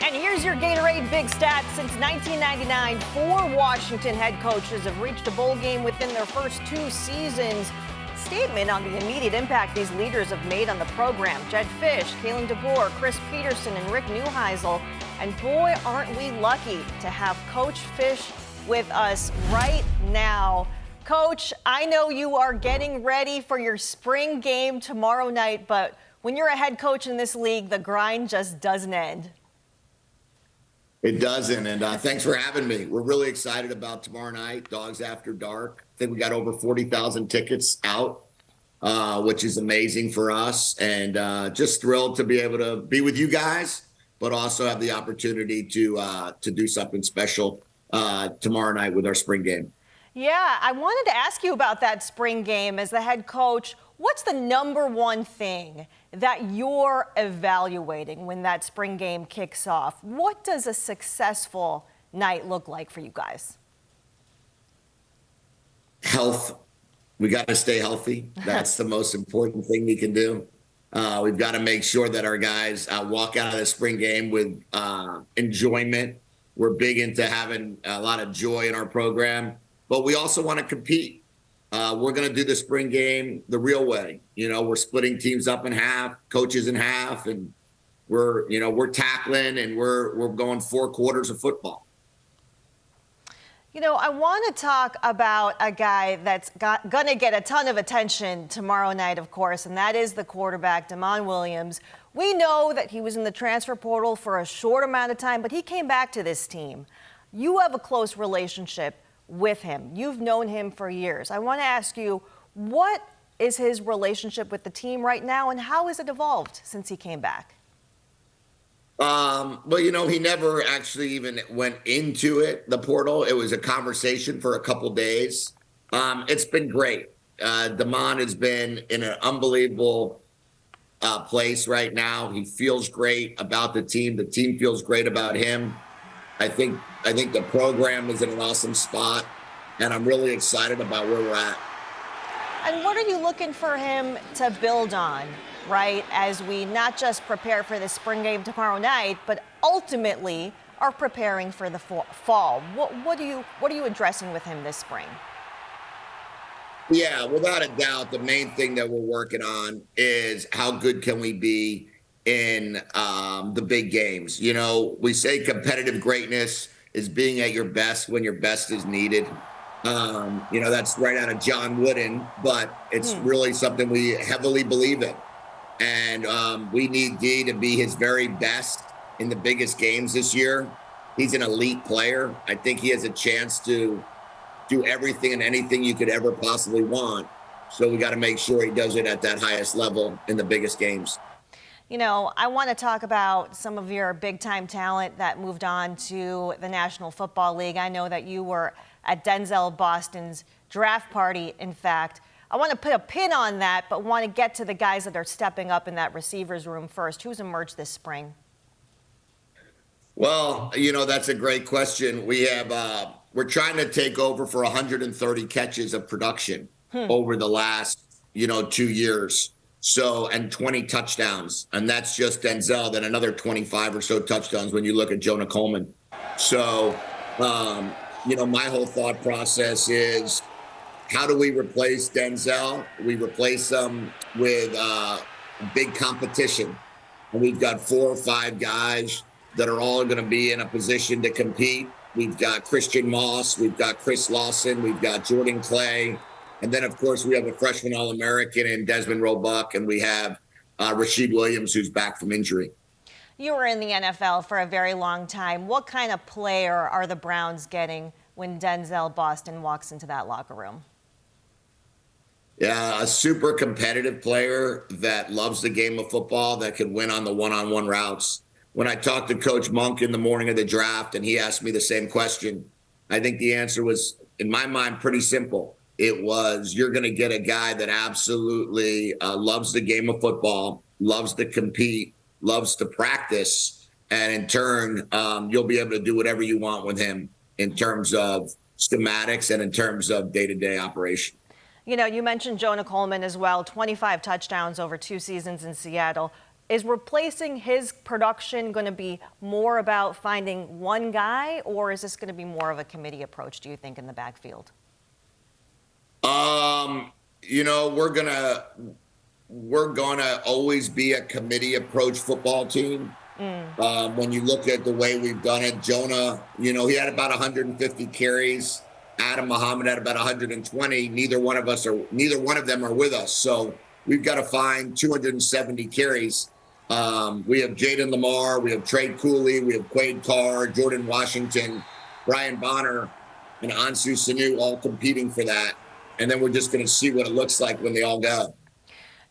And here's your Gatorade Big Stats. Since 1999, 4 Washington head coaches have reached a bowl game within their first 2 seasons. Statement on the immediate impact these leaders have made on the program. Jedd Fisch, Kalen DeBoer, Chris Peterson, and Rick Neuheisel. And boy, aren't we lucky to have Coach Fisch with us right now. Coach, I know you are getting ready for your spring game tomorrow night, but when you're a head coach in this league, the grind just doesn't end. It doesn't, and thanks for having me. We're really excited about tomorrow night, Dogs After Dark. I think we got over 40,000 tickets out, which is amazing for us, and just thrilled to be able to be with you guys, but also have the opportunity to do something special tomorrow night with our spring game. Yeah, I wanted to ask you about that spring game as the head coach. What's the number one thing that you're evaluating when that spring game kicks off? What does a successful night look like for you guys? Health. We got to stay healthy. That's the most important thing we can do. We've got to make sure that our guys walk out of the spring game with enjoyment. We're big into having a lot of joy in our program, but we also want to compete. We're going to do the spring game the real way. You know, we're splitting teams up in half, coaches in half, and we're tackling and we're going 4 quarters of football. You know, I want to talk about a guy that's going to get a ton of attention tomorrow night, of course, and that is the quarterback, Demond Williams. We know that he was in the transfer portal for a short amount of time, but he came back to this team. You have a close relationship with him. You've known him for years. I want to ask you, what is his relationship with the team right now, and how has it evolved since he came back? Well, you know, he never actually even went into the portal. It was a conversation for a couple days. It's been great. Demond has been in an unbelievable place right now. He feels great about the team. The team feels great about him. I think the program is in an awesome spot, and I'm really excited about where we're at. And what are you looking for him to build on, right, as we not just prepare for the spring game tomorrow night, but ultimately are preparing for the fall? What are you addressing with him this spring? Yeah, without a doubt, the main thing that we're working on is how good can we be in the big games. You know, we say competitive greatness is being at your best when your best is needed. You know, that's right out of John Wooden, but it's really something we heavily believe in. And we need D to be his very best in the biggest games this year. He's an elite player. I think he has a chance to do everything and anything you could ever possibly want. So we got to make sure he does it at that highest level in the biggest games. You know, I want to talk about some of your big-time talent that moved on to the National Football League. I know that you were at Denzel Boston's draft party, in fact. I want to put a pin on that, but want to get to the guys that are stepping up in that receivers room first. Who's emerged this spring? Well, you know, that's a great question. We have, we're trying to take over for 130 catches of production over the last, 2 years. So, and 20 touchdowns, and that's just Denzel, then another 25 or so touchdowns when you look at Jonah Coleman. So, my whole thought process is, how do we replace Denzel? We replace him with big competition. And we've got 4 or 5 guys that are all going to be in a position to compete. We've got Christian Moss, we've got Chris Lawson, we've got Jordan Clay. And then, of course, we have a freshman All-American in Desmond Roebuck, and we have Rashid Williams, who's back from injury. You were in the NFL for a very long time. What kind of player are the Browns getting when Denzel Boston walks into that locker room? Yeah, a super competitive player that loves the game of football, that can win on the one-on-one routes. When I talked to Coach Monk in the morning of the draft and he asked me the same question, I think the answer was, in my mind, pretty simple. It was, you're going to get a guy that absolutely loves the game of football, loves to compete, loves to practice, and in turn, you'll be able to do whatever you want with him in terms of schematics and in terms of day-to-day operation. You know, you mentioned Jonah Coleman as well, 25 touchdowns over 2 seasons in Seattle. Is replacing his production going to be more about finding one guy, or is this going to be more of a committee approach, do you think, in the backfield? We're gonna always be a committee approach football team. When you look at the way we've done it, Jonah, he had about 150 carries. Adam Muhammad had about 120. Neither one of them are with us. So we've got to find 270 carries. We have Jaden Lamar, we have Trey Cooley, we have Quade Carr, Jordan Washington, Brian Bonner, and Ansu Sanu all competing for that. And then we're just going to see what it looks like when they all go.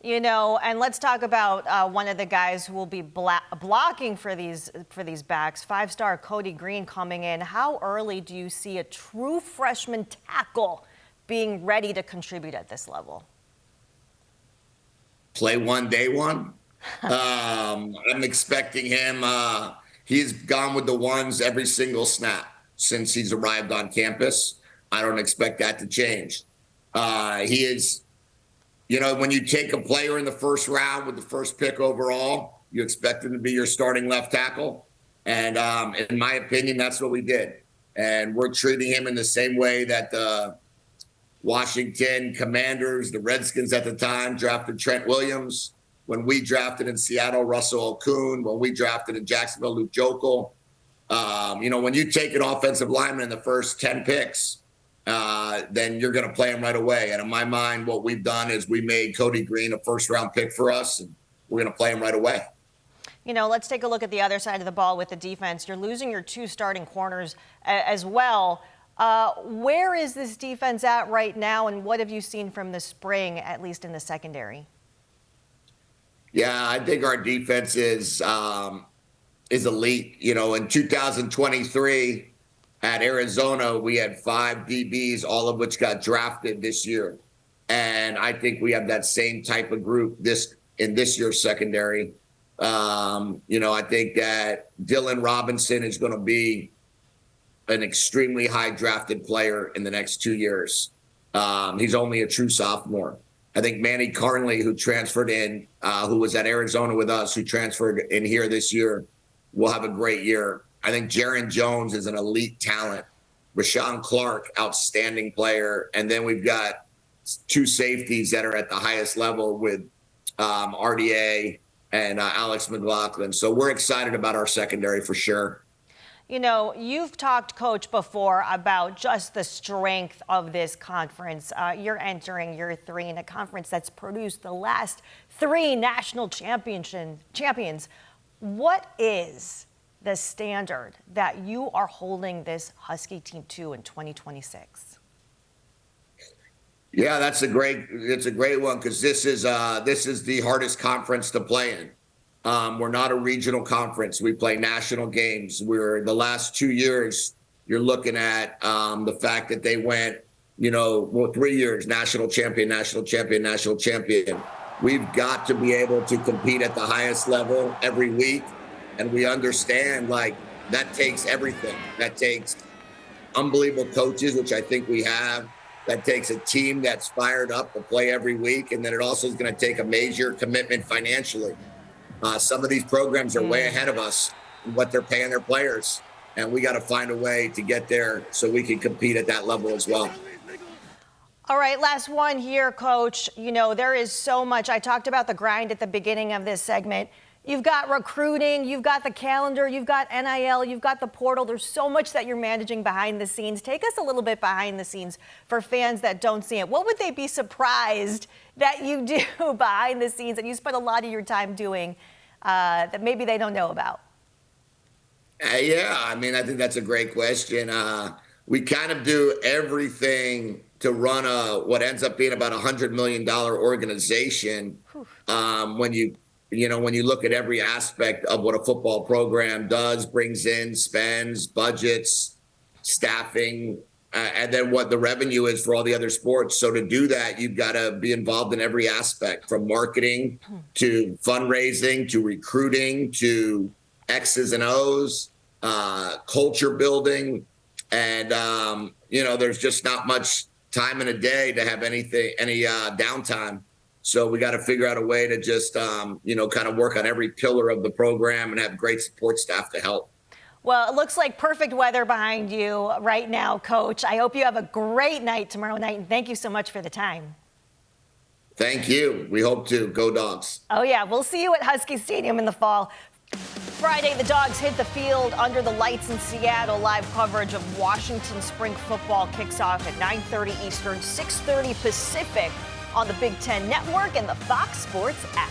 And let's talk about one of the guys who will be blocking for these backs, five-star Cody Green coming in. How early do you see a true freshman tackle being ready to contribute at this level? Play one, day one. I'm expecting him. He's gone with the ones every single snap since he's arrived on campus. I don't expect that to change. He is, when you take a player in the first round with the first pick overall, you expect him to be your starting left tackle. And in my opinion, that's what we did. And we're treating him in the same way that the Washington Commanders, the Redskins at the time, drafted Trent Williams. When we drafted in Seattle, Russell Okung. When we drafted in Jacksonville, Luke Jokel. When you take an offensive lineman in the first 10 picks, then you're going to play him right away. And in my mind, what we've done is we made Cody Green a first-round pick for us, and we're going to play him right away. Let's take a look at the other side of the ball with the defense. You're losing your two starting corners as well. Where is this defense at right now, and what have you seen from the spring, at least in the secondary? Yeah, I think our defense is elite. In 2023 at Arizona, we had 5 DBs, all of which got drafted this year. And I think we have that same type of group in this year's secondary. I think that Dylan Robinson is going to be an extremely high drafted player in the next 2 years. He's only a true sophomore. I think Manny Carnley, who transferred in, who was at Arizona with us, who transferred in here this year, will have a great year. I think Jaron Jones is an elite talent. Rashawn Clark, outstanding player. And then we've got 2 safeties that are at the highest level with RDA and Alex McLaughlin. So we're excited about our secondary for sure. You've talked, Coach, before about just the strength of this conference. You're entering year 3 in a conference that's produced the last 3 national champions. What is the standard that you are holding this Husky team to in 2026? Yeah, it's a great one because this is the hardest conference to play in. We're not a regional conference. We play national games. We're the last 2 years, you're looking at the fact that they went, 3 years, national champion, national champion, national champion. We've got to be able to compete at the highest level every week. And we understand that takes everything. That takes unbelievable coaches, which I think we have. That takes a team that's fired up to play every week. And then it also is going to take a major commitment financially. Some of these programs are way ahead of us in what they're paying their players. And we got to find a way to get there so we can compete at that level as well. All right, last one here, Coach. There is so much. I talked about the grind at the beginning of this segment. You've got recruiting, you've got the calendar, you've got NIL, you've got the portal. There's so much that you're managing behind the scenes. Take us a little bit behind the scenes for fans that don't see it. What would they be surprised that you do behind the scenes that you spend a lot of your time doing that maybe they don't know about? I think that's a great question. We kind of do everything to run what ends up being about $100 million organization. When you look at every aspect of what a football program does, brings in, spends, budgets, staffing, and then what the revenue is for all the other sports. So to do that, you've got to be involved in every aspect, from marketing to fundraising to recruiting to X's and O's, culture building. And, there's just not much time in a day to have any downtime. So we got to figure out a way to just, kind of work on every pillar of the program and have great support staff to help. Well, it looks like perfect weather behind you right now, Coach. I hope you have a great night tomorrow night, and thank you so much for the time. Thank you. We hope to. Go Dogs. Oh, yeah. We'll see you at Husky Stadium in the fall. Friday, the Dogs hit the field under the lights in Seattle. Live coverage of Washington spring football kicks off at 9:30 Eastern, 6:30 Pacific on the Big Ten Network and the Fox Sports app.